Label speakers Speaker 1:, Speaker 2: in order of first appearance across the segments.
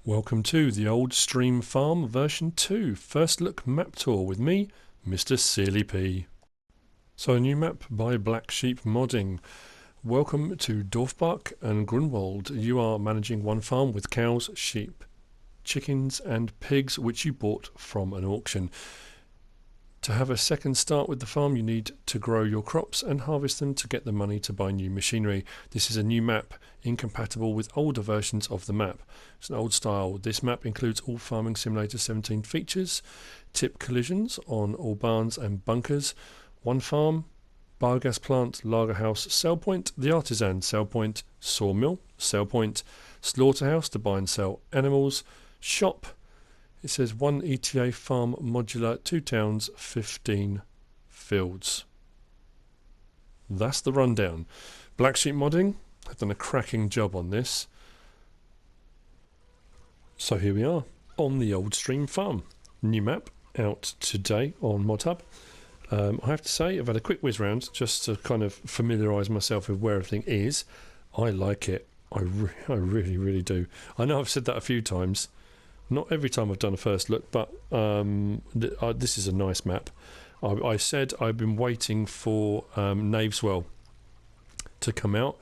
Speaker 1: Welcome to the Old Stream Farm version 2 first look map tour with me, Mr. Sealy P. So a new map by Black Sheep Modding. Welcome to Dorfbach and Grunwald. You are managing one farm with cows, sheep, chickens and pigs which you bought from an auction. To have a second start with the farm you need to grow your crops and harvest them to get the money to buy new machinery. This is a new map, incompatible with older versions of the map. It's an old style. This map includes all Farming Simulator 17 features, tip collisions on all barns and bunkers, one farm, biogas plant, lager house, sell point, the artisan sell point, sawmill, sell point, slaughterhouse to buy and sell animals, shop. It says 1 ETA farm modular, 2 towns, 15 fields. That's the rundown. Black Sheep Modding have done a cracking job on this. So here we are on the Old Stream Farm. New map out today on Modhub. I have to say I've had a quick whiz round just to kind of familiarise myself with where everything is. I like it. I really do. I know I've said that a few times. Not every time I've done a first look, but this is a nice map. I said I've been waiting for Knaveswell to come out.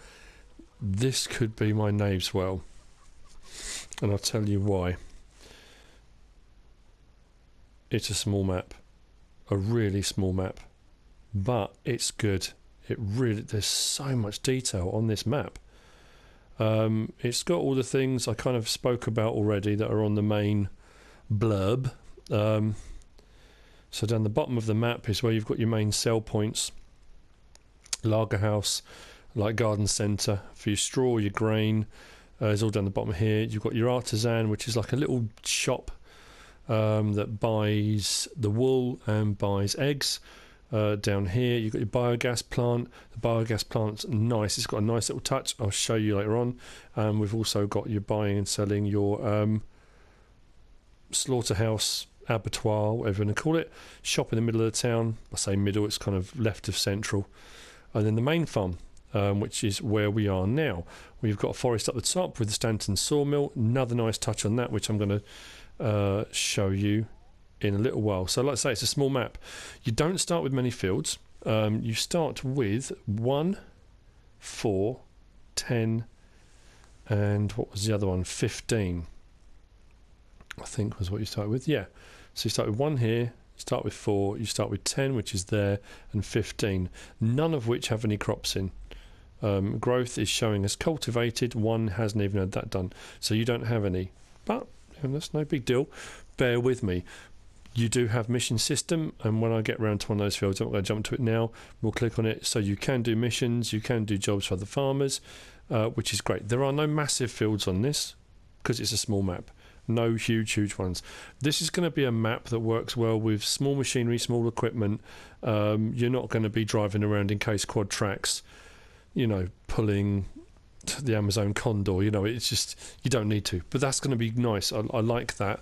Speaker 1: This could be my Knaveswell, and I'll tell you why. It's a small map, a really small map, but it's good. There's so much detail on this map. It's got all the things I kind of spoke about already that are on the main blurb. So down the bottom of the map is where you've got your main sell points. Lager house, like garden centre for your straw, your grain. Is all down the bottom here. You've got your artisan, which is like a little shop that buys the wool and buys eggs. Down here you've got your biogas plant. The biogas plant's nice, it's got a nice little touch, I'll show you later on. We've also got your buying and selling your slaughterhouse, abattoir, whatever you want to call it. Shop in the middle of the town. I say middle, it's kind of left of central. And then the main farm, which is where we are now. We've got a forest up the top with the Stanton sawmill. Another nice touch on that, which I'm going to show you in a little while. So like I say, it's a small map. You don't start with many fields. You start with 1, 4, 10 and what was the other one? 15 I think was what you start with. Yeah, so you start with 1 here, you start with 4, you start with 10, which is there, and 15, none of which have any crops in. Growth is showing as cultivated. 1 hasn't even had that done, so you don't have any, but that's no big deal. Bear with me. You do have mission system, and when I get around to one of those fields, I'm not going to jump to it now, we'll click on it. So you can do missions, you can do jobs for the farmers, which is great. There are no massive fields on this because it's a small map. No huge ones. This is going to be a map that works well with small machinery, small equipment. You're not going to be driving around in case quad tracks, pulling the Amazon Condor. It's just, you don't need to. But that's going to be nice. I like that.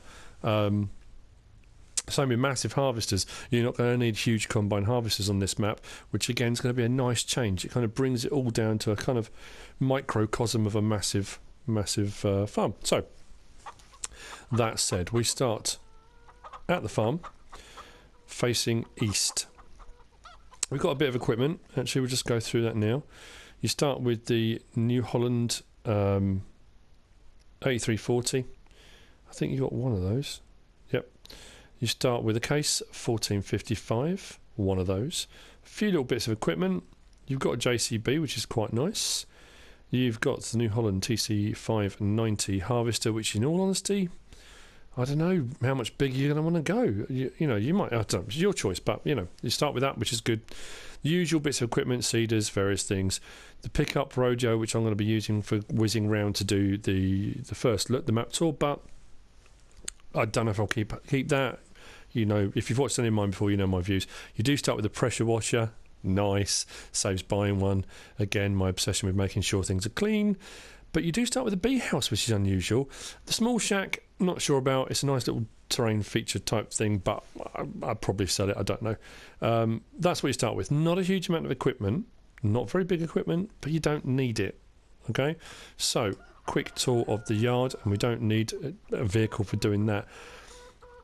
Speaker 1: Same with massive harvesters. You're not going to need huge combine harvesters on this map, which again is going to be a nice change. It kind of brings it all down to a kind of microcosm of a massive farm. So that said, we start at the farm facing east. We've got a bit of equipment. Actually, we'll just go through that now. You start with the New Holland 8340. I think you got one of those. Yep. You start with a case 1455, one of those. A few little bits of equipment. You've got a JCB, which is quite nice. You've got the New Holland TC590 harvester, which in all honesty, I don't know how much bigger you're going to want to go. You might, I don't know, it's your choice, but you start with that, which is good. The usual bits of equipment, seeders, various things. The pickup rodeo, which I'm going to be using for whizzing round to do the first look, the map tour, but I don't know if I'll keep that. If you've watched any of mine before, you know my views. You do start with a pressure washer. Nice. Saves buying one. Again, my obsession with making sure things are clean. But you do start with a bee house, which is unusual. The small shack, not sure about. It's a nice little terrain feature type thing, but I'd probably sell it. I don't know. That's what you start with. Not a huge amount of equipment. Not very big equipment, but you don't need it. Okay? So quick tour of the yard, and we don't need a vehicle for doing that.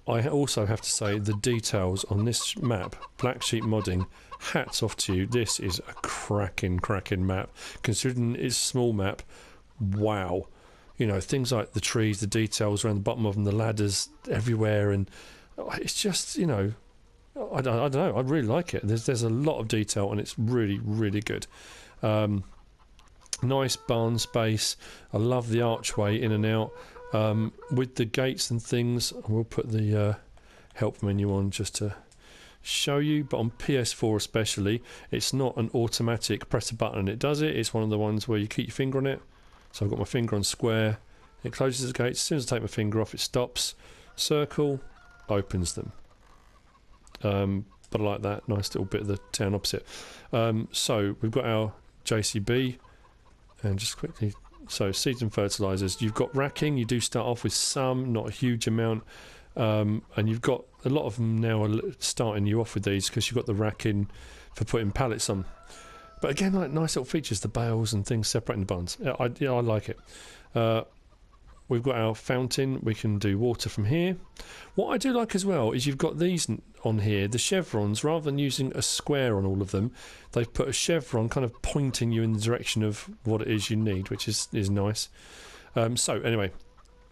Speaker 1: I also have to say the details on this map, Black Sheep Modding, hats off to you. This is a cracking map. Considering it's a small map, wow. You know, things like the trees, the details around the bottom of them, the ladders everywhere, and it's just, you know, I don't know, I really like it. There's a lot of detail, and it's really good. Nice barn space. I love the archway in and out. With the gates and things, we'll put the help menu on just to show you, but on PS4 especially, it's not an automatic press a button and it does it. It's one of the ones where you keep your finger on it. So I've got my finger on square, it closes the gates. As soon as I take my finger off, it stops. Circle opens them. But I like that nice little bit of the town opposite. So we've got our JCB, and just quickly, so seeds and fertilizers, you've got racking. You do start off with some, not a huge amount, and you've got a lot of them now are starting you off with these because you've got the racking for putting pallets on. But again, like nice little features, the bales and things separating the barns. I like it. We've got our fountain. We can do water from here. What I do like as well is you've got these on here, the chevrons. Rather than using a square on all of them, they've put a chevron kind of pointing you in the direction of what it is you need, which is nice. So anyway,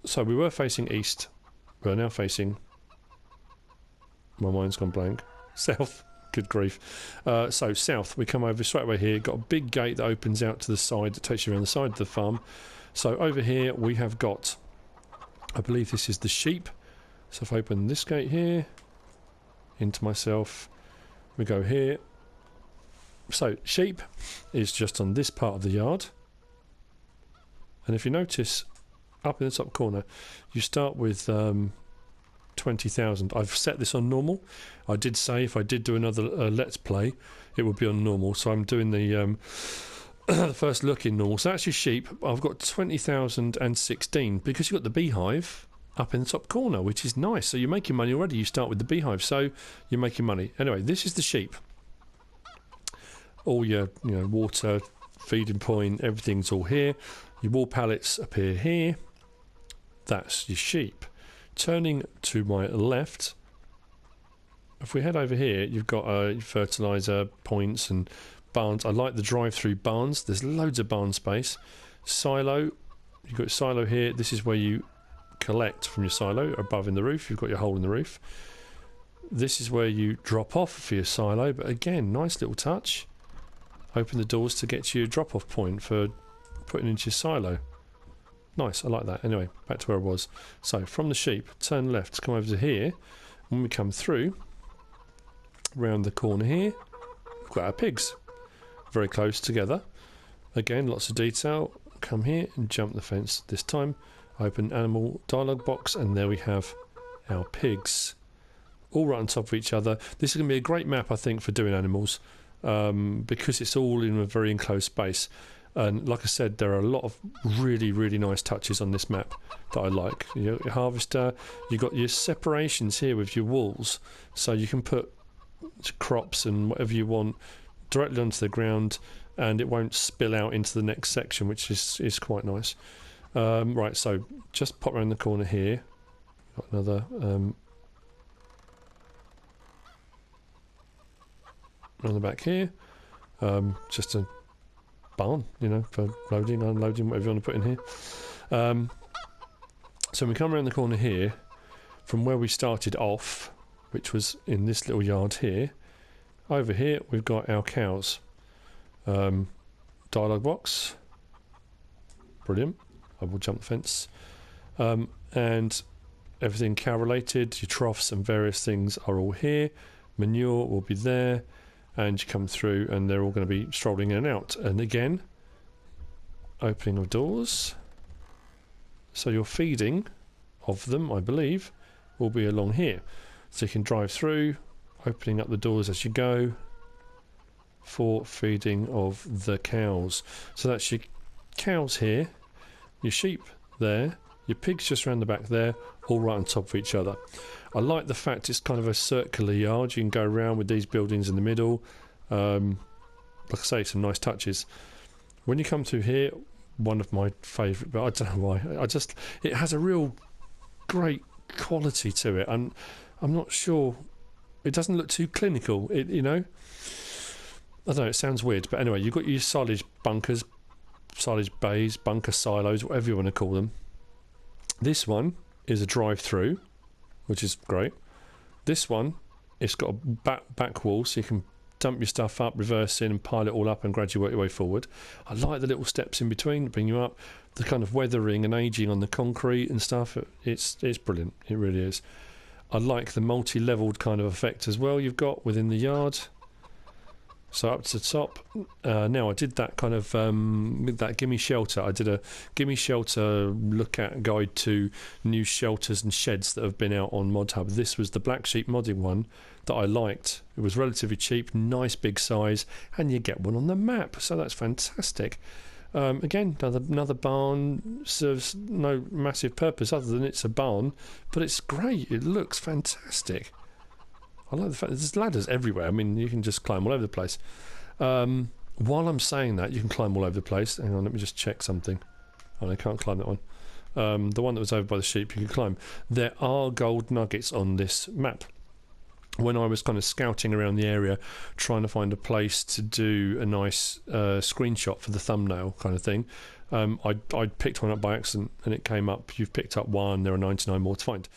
Speaker 1: so we were facing east. We're now facing... My mind's gone blank. South. Good grief. So south, we come over straight away here. Got a big gate that opens out to the side that takes you around the side of the farm. So over here we have got, I believe this is the sheep. So if I open this gate here, into myself, we go here. So sheep is just on this part of the yard. And if you notice, up in the top corner, you start with 20,000. I've set this on normal. I did say if I did do another let's play, it would be on normal. So I'm doing the the first look in normal. So actually sheep, I've got 20,016 because you've got the beehive up in the top corner, which is nice. So you're making money already. You start with the beehive, so you're making money. Anyway, this is the sheep. All your water, feeding point, everything's all here. Your wool pallets appear here. That's your sheep. Turning to my left, if we head over here, you've got fertilizer points and barns. I like the drive-through barns. There's loads of barn space. Silo, you've got silo here. This is where you collect from your silo above in the roof. You've got your hole in the roof. This is where you drop off for your silo, but again, nice little touch. Open the doors to get to your drop-off point for putting into your silo. Nice, I like that. Anyway, back to where I was. So from the sheep, turn left, come over to here. When we come through, round the corner here, we've got our pigs. Very close together. Again, lots of detail. Come here and jump the fence this time. Open animal dialogue box, and there we have our pigs. All right on top of each other. This is going to be a great map, I think, for doing animals, because it's all in a very enclosed space. And like I said, there are a lot of really nice touches on this map that I like. You got your harvester, you've got your separations here with your walls, so you can put crops and whatever you want directly onto the ground, and it won't spill out into the next section, which is quite nice. Right, so just pop around the corner here. Got another around the back here. Just a barn, for loading, unloading, whatever you want to put in here. So we come around the corner here from where we started off, which was in this little yard here. Over here we've got our cows. Dialogue box. Brilliant. I will jump the fence. And everything cow related, your troughs and various things are all here. Manure will be there. And you come through and they're all going to be strolling in and out. And again, opening of doors. So your feeding of them, I believe, will be along here. So you can drive through, opening up the doors as you go for feeding of the cows. So that's your cows here, your sheep there, your pigs just around the back there, all right on top of each other. I like the fact it's kind of a circular yard. You can go around with these buildings in the middle. Like I say, some nice touches. When you come to here, one of my favourite, but I don't know why. It has a real great quality to it, and I'm not sure. It doesn't look too clinical. I don't know. It sounds weird, but anyway, you've got your silage bunkers, silage bays, bunker silos, whatever you want to call them. This one is a drive-through, which is great. This one, it's got a back wall, so you can dump your stuff up, reverse in, and pile it all up, and gradually work your way forward. I like the little steps in between to bring you up. The kind of weathering and aging on the concrete and stuff. It's brilliant. It really is. I like the multi-leveled kind of effect as well you've got within the yard. So up to the top. Now I did that kind of with that Gimme Shelter. I did a Gimme Shelter look at guide to new shelters and sheds that have been out on Modhub. This was the Black Sheep modding one that I liked. It was relatively cheap, nice big size, and you get one on the map. So that's fantastic. Again, another barn serves no massive purpose other than it's a barn, but it's great. It looks fantastic. I like the fact that there's ladders everywhere. I mean, you can just climb all over the place. While I'm saying that, you can climb all over the place. Hang on, let me just check something. Oh, I can't climb that one. The one that was over by the sheep, you can climb. There are gold nuggets on this map. When I was kind of scouting around the area, trying to find a place to do a nice screenshot for the thumbnail kind of thing, I picked one up by accident, and it came up, you've picked up one, there are 99 more to find.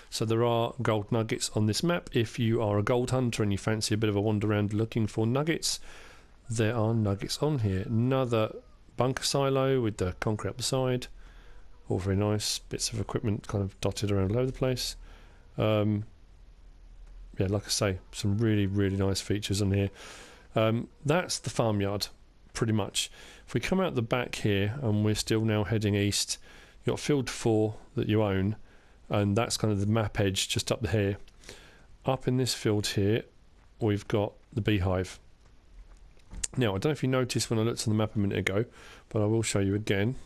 Speaker 1: So there are gold nuggets on this map. If you are a gold hunter and you fancy a bit of a wander around looking for nuggets, there are nuggets on here. Another bunker silo with the concrete up the side. All very nice. Bits of equipment kind of dotted around all over the place. Yeah, like I say, some really, really nice features on here. That's the farmyard, pretty much. If we come out the back here, and we're still now heading east, you've got field 4 that you own. And that's kind of the map edge just up here. Up in this field here, we've got the beehive. Now, I don't know if you noticed when I looked on the map a minute ago, but I will show you again.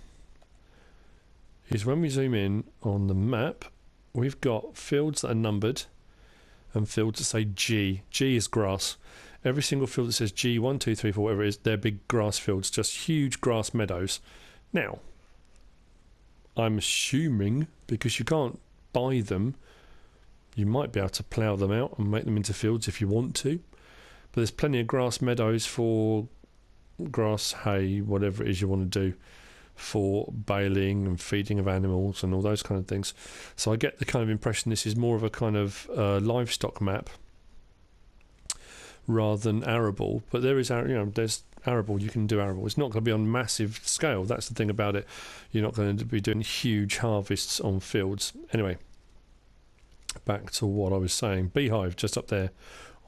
Speaker 1: Is when we zoom in on the map, we've got fields that are numbered and fields that say G. G is grass. Every single field that says G, 1, 2, 3, 4, whatever it is, they're big grass fields, just huge grass meadows. Now, I'm assuming, because you can't buy them, you might be able to plough them out and make them into fields if you want to, but there's plenty of grass meadows for grass, hay, whatever it is you want to do, for baling and feeding of animals and all those kind of things. So I get the kind of impression this is more of a kind of livestock map rather than arable, but there is, there's arable, you can do arable. It's not going to be on massive scale. That's the thing about it. You're not going to be doing huge harvests on fields. Anyway, back to what I was saying. Beehive just up there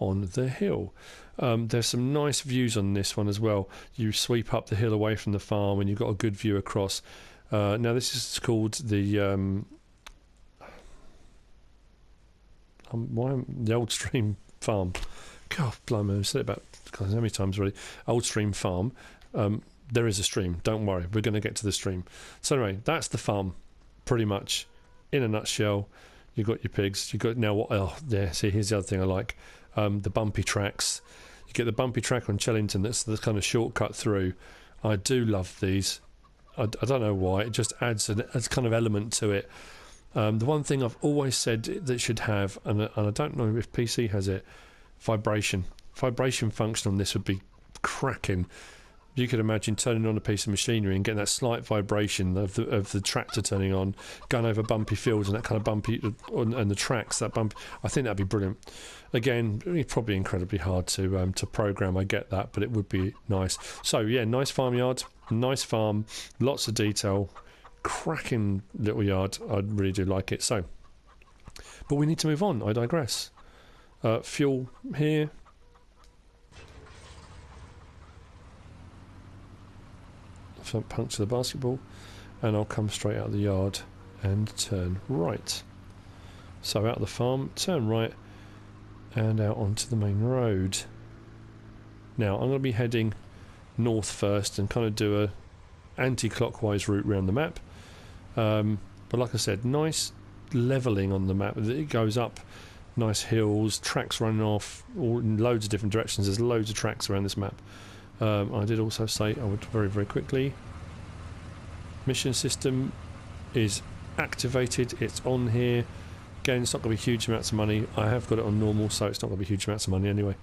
Speaker 1: on the hill. There's some nice views on this one as well. You sweep up the hill away from the farm and you've got a good view across. Now this is called the Old Stream Farm. God, blimey, I've said it about how many times already. Old Stream Farm. There is a stream. Don't worry, we're going to get to the stream. So anyway, that's the farm, pretty much, in a nutshell. You've got your pigs. You've got now what? Oh, yeah. See, here's the other thing I like: the bumpy tracks. You get the bumpy track on Chellington. That's the kind of shortcut through. I do love these. I don't know why. It just adds a kind of element to it. The one thing I've always said that should have, and I don't know if PC has it, vibration function on this would be cracking. You could imagine turning on a piece of machinery and getting that slight vibration of the tractor turning on, going over bumpy fields and that kind of bumpy, and the tracks that bump. I think that'd be brilliant. Again, it's probably incredibly hard to program. I get that, but it would be nice. So yeah, nice farmyard, nice farm, lots of detail, cracking little yard. I really do like it. So, but we need to move on. I digress. Fuel here. So puncture the basketball, and I'll come straight out of the yard and turn right. So out of the farm, turn right, and out onto the main road. Now I'm going to be heading north first and kind of do a anti-clockwise route around the map. But like I said, nice levelling on the map. It goes up Nice hills, tracks running off, all in loads of different directions. There's loads of tracks around this map. I did also say I would very, very quickly. Mission system is activated. It's on here. Again, it's not going to be huge amounts of money. I have got it on normal, so it's not going to be huge amounts of money anyway.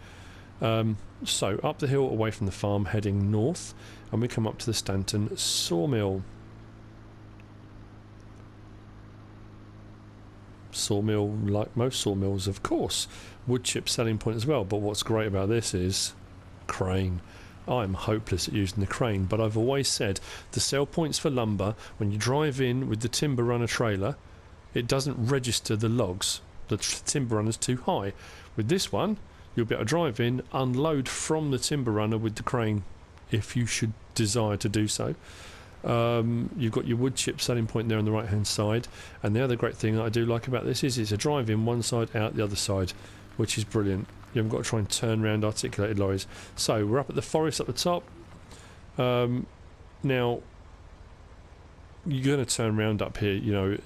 Speaker 1: So up the hill away from the farm, heading north, and we come up to the Stanton sawmill. Sawmill, like most sawmills, of course, wood chip selling point as well. But what's great about this is crane. I'm hopeless at using the crane, but I've always said the sell points for lumber, when you drive in with the timber runner trailer, it doesn't register the logs. The timber runner's too high. With this one, you'll be able to drive in, unload from the timber runner with the crane, if you should desire to do so. You've got your wood chip selling point there on the right hand side, and the other great thing that I do like about this is it's a drive in one side, out the other side, which is brilliant. You haven't got to try and turn around articulated lorries. So we're up at the forest at the top. Now you're going to turn around up here, you know,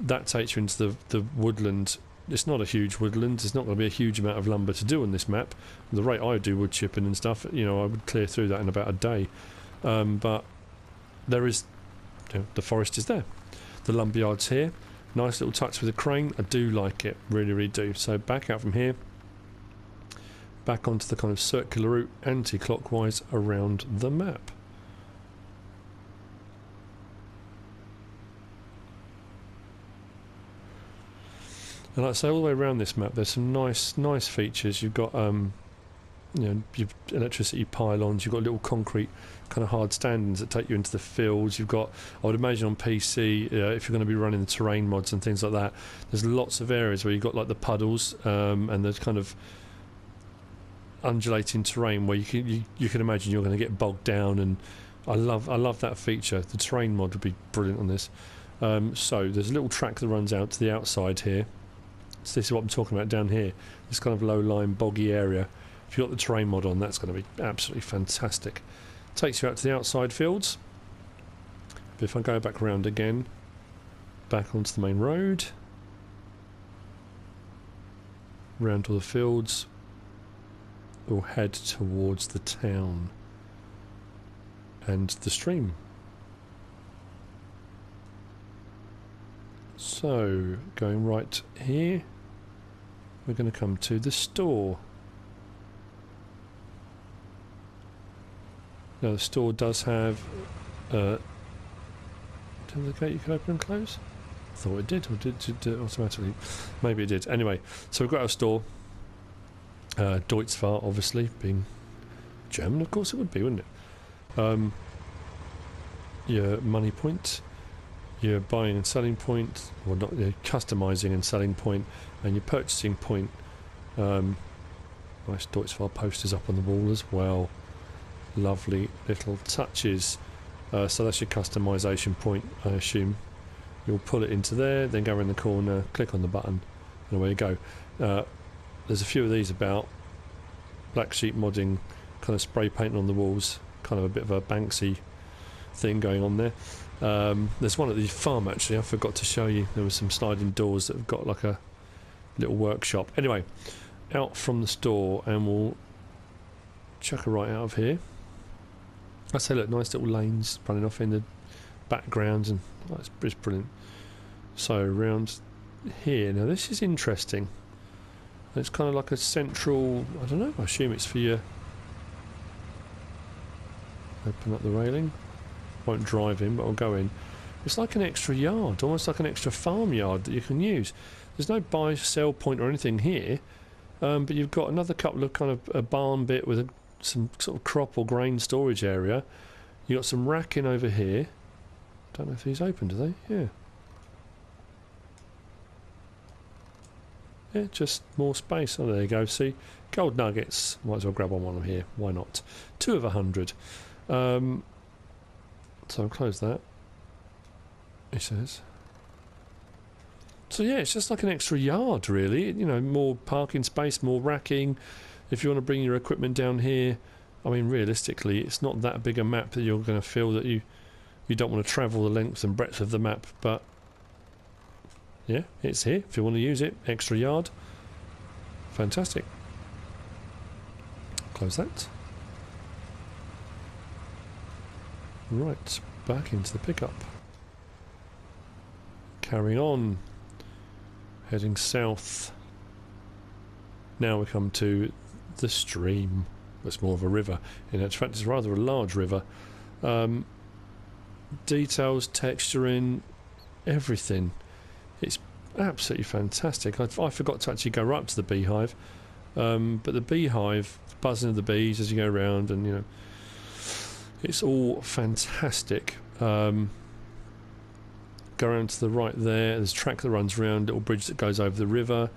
Speaker 1: that takes you into the woodland. It's not a huge woodland, there's not going to be a huge amount of lumber to do on this map. The rate I do wood chipping and stuff, you know, I would clear through that in about a day. But there is, you know, the forest is there. The lumberyard's here. Nice little touch with the crane. I do like it, really, really do. So back out from here, back onto the kind of circular route, anti-clockwise around the map. And like I say, all the way around this map, there's some nice features. You've got, you know, you've electricity pylons. You've got little concrete kind of hard standings that take you into the fields. You've got, I would imagine on PC, if you're going to be running the terrain mods and things like that, there's lots of areas where you've got like the puddles and there's kind of undulating terrain where you can imagine you're going to get bogged down. And I love that feature. The terrain mod would be brilliant on this. So there's a little track that runs out to the outside here. So this is what I'm talking about down here. This kind of low-lying, boggy area. If you've got the terrain mod on, that's going to be absolutely fantastic. Takes you out to the outside fields. But if I go back around again, back onto the main road, round all the fields, we'll head towards the town and the stream. So, going right here, we're going to come to the store. Now the store does have the gate you can open and close? I thought it did, or did it automatically? Maybe it did. Anyway, so we've got our store. Deutzfahr, obviously, being German, of course it would be, wouldn't it? Your money point, your buying and selling point, or not, your customizing and selling point, and your purchasing point. Nice Deutzfahr posters up on the wall as well. Lovely little touches. So that's your customization point, I assume. You'll pull it into there, then go around the corner, click on the button, and away you go. There's a few of these about. Black sheep modding, kind of spray painting on the walls, kind of a bit of a Banksy thing going on there. There's one at the farm actually, I forgot to show you. There was some sliding doors that have got like a little workshop. Anyway, out from the store, and we'll chuck her right out of here. I say, look, nice little lanes running off in the background, and that's brilliant. So around here, now this is interesting. It's kind of like a central, I don't know, I assume it's for your, open up the railing, won't drive in but I'll go in. It's like an extra yard, almost like an extra farmyard that you can use. There's no buy sell point or anything here, but you've got another couple of kind of a barn bit with some sort of crop or grain storage area. You've got some racking over here. Don't know if these open, do they? Yeah. Yeah, just more space. Oh, there you go. See, gold nuggets. Might as well grab on one of them here. Why not? 2 of 100. So I'll close that. He says. So yeah, it's just like an extra yard, really. You know, more parking space, more racking. If you want to bring your equipment down here, I mean, realistically, it's not that big a map that you're going to feel that you don't want to travel the length and breadth of the map, but yeah, it's here if you want to use it. Extra yard, Fantastic. Close that. Right, back into the pickup. Carrying on. Heading south. Now we come to the stream. It's more of a river. In actual fact, it's rather a large river. Details, texturing, everything. It's absolutely fantastic. I forgot to actually go right up to the beehive. But the beehive, buzzing of the bees as you go around, and you know, it's all fantastic. Go around to the right there. There's a track that runs around, little bridge that goes over the river.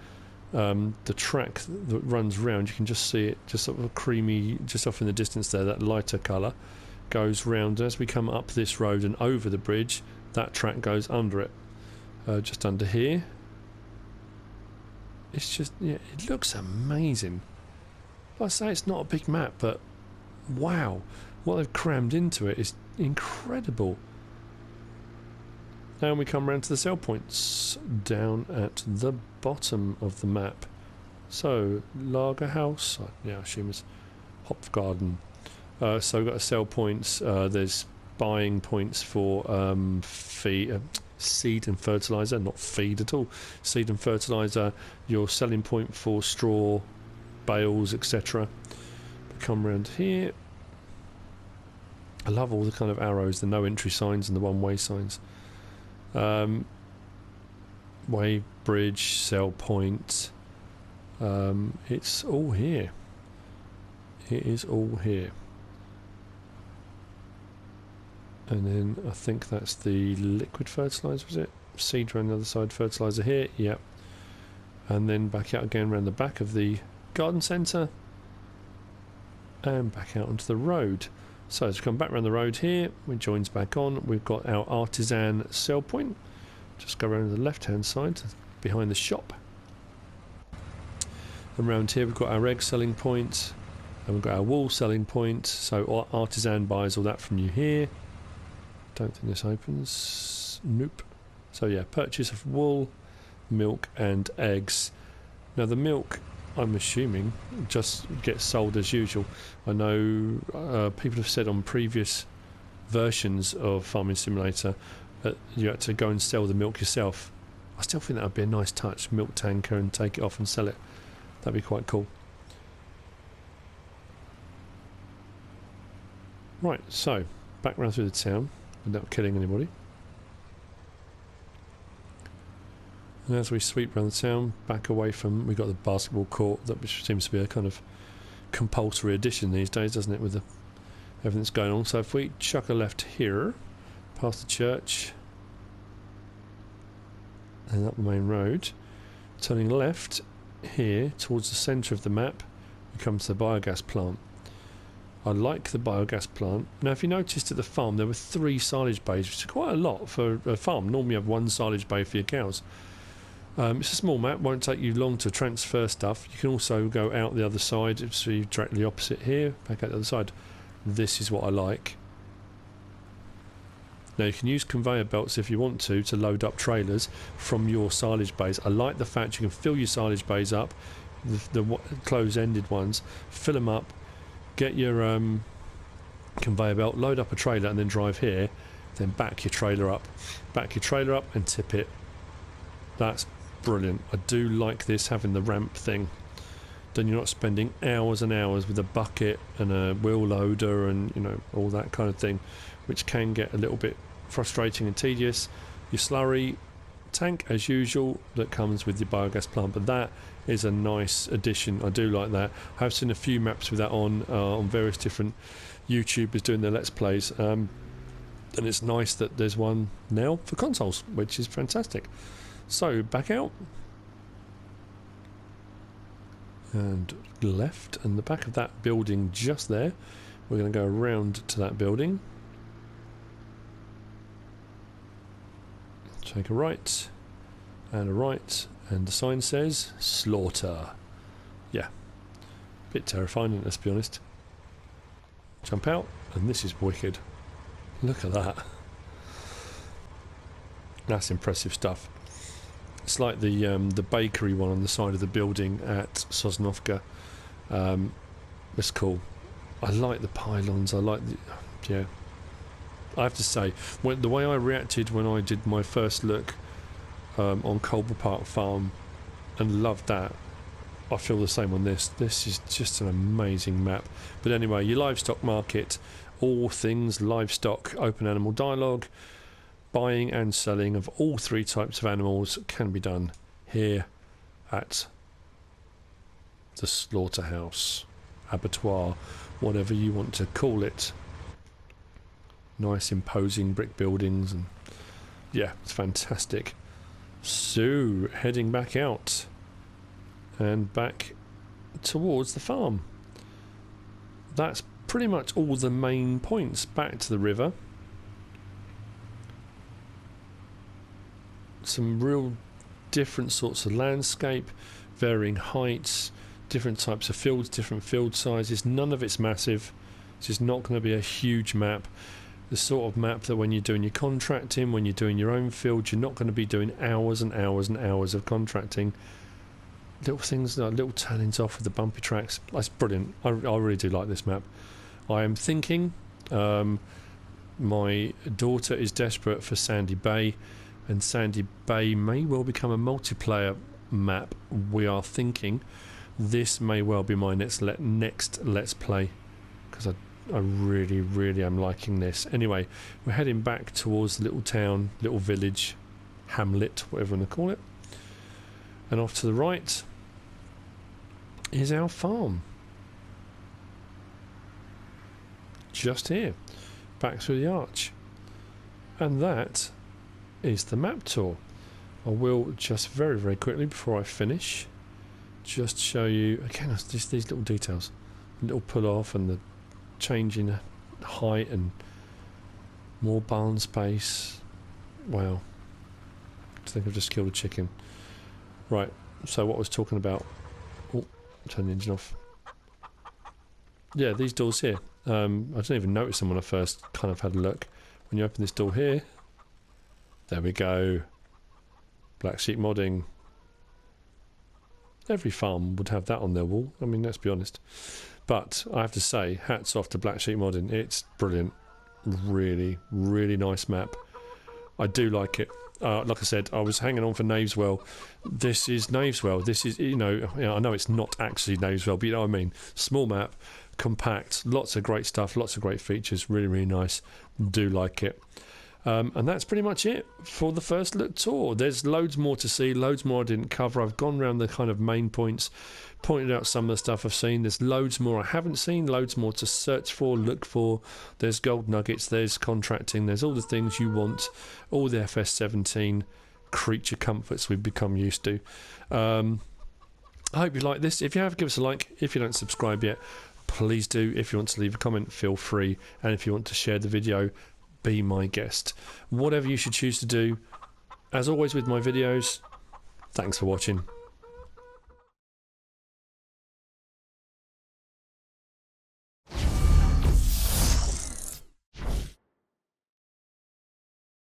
Speaker 1: The track that runs round, you can just see it, just sort of a creamy, just off in the distance there, that lighter colour goes round. As we come up this road and over the bridge, that track goes under it, just under here. It's just, yeah, it looks amazing. Like I say, it's not a big map, but wow, what they've crammed into it is incredible. Now we come round to the sell points down at the bottom of the map. So, Lager House, yeah, I assume it's Hopfgarden. So we've got sell points, there's buying points for seed and fertiliser, not feed at all, seed and fertiliser, your selling point for straw, bales, etc. Come round here. I love all the kind of arrows, the no entry signs and the one-way signs. Way, bridge, sell point. It's all here. It is all here. And then I think that's the liquid fertiliser, was it? Seed around the other side, fertiliser here, yep. And then back out again around the back of the garden centre. And back out onto the road. So as we come back around the road here, we joins back on. We've got our artisan sell point. Just go around to the left hand side, behind the shop. And around here we've got our egg selling point. And we've got our wool selling point. So artisan buys all that from you here. Don't think this opens. Nope. So yeah, purchase of wool, milk and eggs. Now the milk, I'm assuming, just gets sold as usual. I know people have said on previous versions of Farming Simulator that you had to go and sell the milk yourself. I still think that would be a nice touch, milk tanker, and take it off and sell it. That'd be quite cool. Right, so back round through the town without killing anybody. And as we sweep around the town, back away from, we've got the basketball court, that which seems to be a kind of compulsory addition these days, doesn't it, with everything that's going on. So if we chuck a left here, past the church, and up the main road, turning left here towards the centre of the map, we come to the biogas plant. I like the biogas plant. Now if you noticed at the farm there were 3 silage bays, which is quite a lot for a farm. Normally you have 1 silage bay for your cows. It's a small map, won't take you long to transfer stuff. You can also go out the other side, so you're directly opposite here, back out the other side. This is what I like. Now you can use conveyor belts if you want to load up trailers from your silage bays. I like the fact you can fill your silage bays up, the close-ended ones, fill them up, get your conveyor belt, load up a trailer and then drive here, then back your trailer up and tip it. That's brilliant. I do like this, having the ramp thing. Then you're not spending hours and hours with a bucket and a wheel loader and, you know, all that kind of thing, which can get a little bit frustrating and tedious. Your slurry tank, as usual, that comes with your biogas plant, but that is a nice addition. I do like that. I've seen a few maps with that on various different YouTubers doing their Let's Plays, and it's nice that there's one now for consoles, which is fantastic. So back out and left, and the back of that building just there, we're going to go around to that building, take a right and a right, and the sign says slaughter. Yeah, bit terrifying, let's be honest. Jump out, and this is wicked. Look at that. That's impressive stuff. It's like the bakery one on the side of the building at Sosnovka. It's cool. I like the pylons. I like the... yeah. I have to say, the way I reacted when I did my first look on Colby Park Farm and loved that, I feel the same on this. This is just an amazing map. But anyway, your livestock market, all things livestock, open animal dialogue, buying and selling of all 3 types of animals can be done here at the slaughterhouse, abattoir, whatever you want to call it. Nice imposing brick buildings, and yeah, it's fantastic. So heading back out and back towards the farm. That's pretty much all the main points. Back to the river. Some real different sorts of landscape, varying heights, different types of fields, different field sizes. None of it's massive. It's just not going to be a huge map. The sort of map that when you're doing your contracting, when you're doing your own field, you're not going to be doing hours and hours and hours of contracting. Little things, little turnings off with the bumpy tracks. That's brilliant. I really do like this map. I am thinking my daughter is desperate for Sandy Bay, and Sandy Bay may well become a multiplayer map. We are thinking this may well be my next Let's Play, because I really am liking this. Anyway, we're heading back towards the little town, little village, hamlet, whatever you want to call it. And off to the right is our farm. Just here, back through the arch. And that is the map tour. I will just very quickly, before I finish, just show you, again, just these little details. Little pull off and the change in height and more barn space. Wow. I think I've just killed a chicken. Right, so what I was talking about... oh, turn the engine off. Yeah, these doors here. I didn't even notice them when I first kind of had a look. When you open this door here, there we go. Black sheep modding. Every farm would have that on their wall. I mean, let's be honest. But I have to say, hats off to Black Sheep Modding. It's brilliant. Really nice map. I do like it. Like I said, I was hanging on for Knaveswell. This is Knaveswell. This is, I know it's not actually Knaveswell, but you know what I mean. Small map, compact, lots of great stuff, lots of great features. Really nice. Do like it. And that's pretty much it for the first look tour. There's loads more to see, loads more I didn't cover. I've gone around the kind of main points, pointed out some of the stuff I've seen. There's loads more I haven't seen, loads more to search for, look for. There's gold nuggets, there's contracting, there's all the things you want, all the FS17 creature comforts we've become used to. I hope you like this. If you have, give us a like. If you don't subscribe yet, please do. If you want to leave a comment, feel free. And if you want to share the video, be my guest. Whatever you should choose to do. As always with my videos, thanks for watching.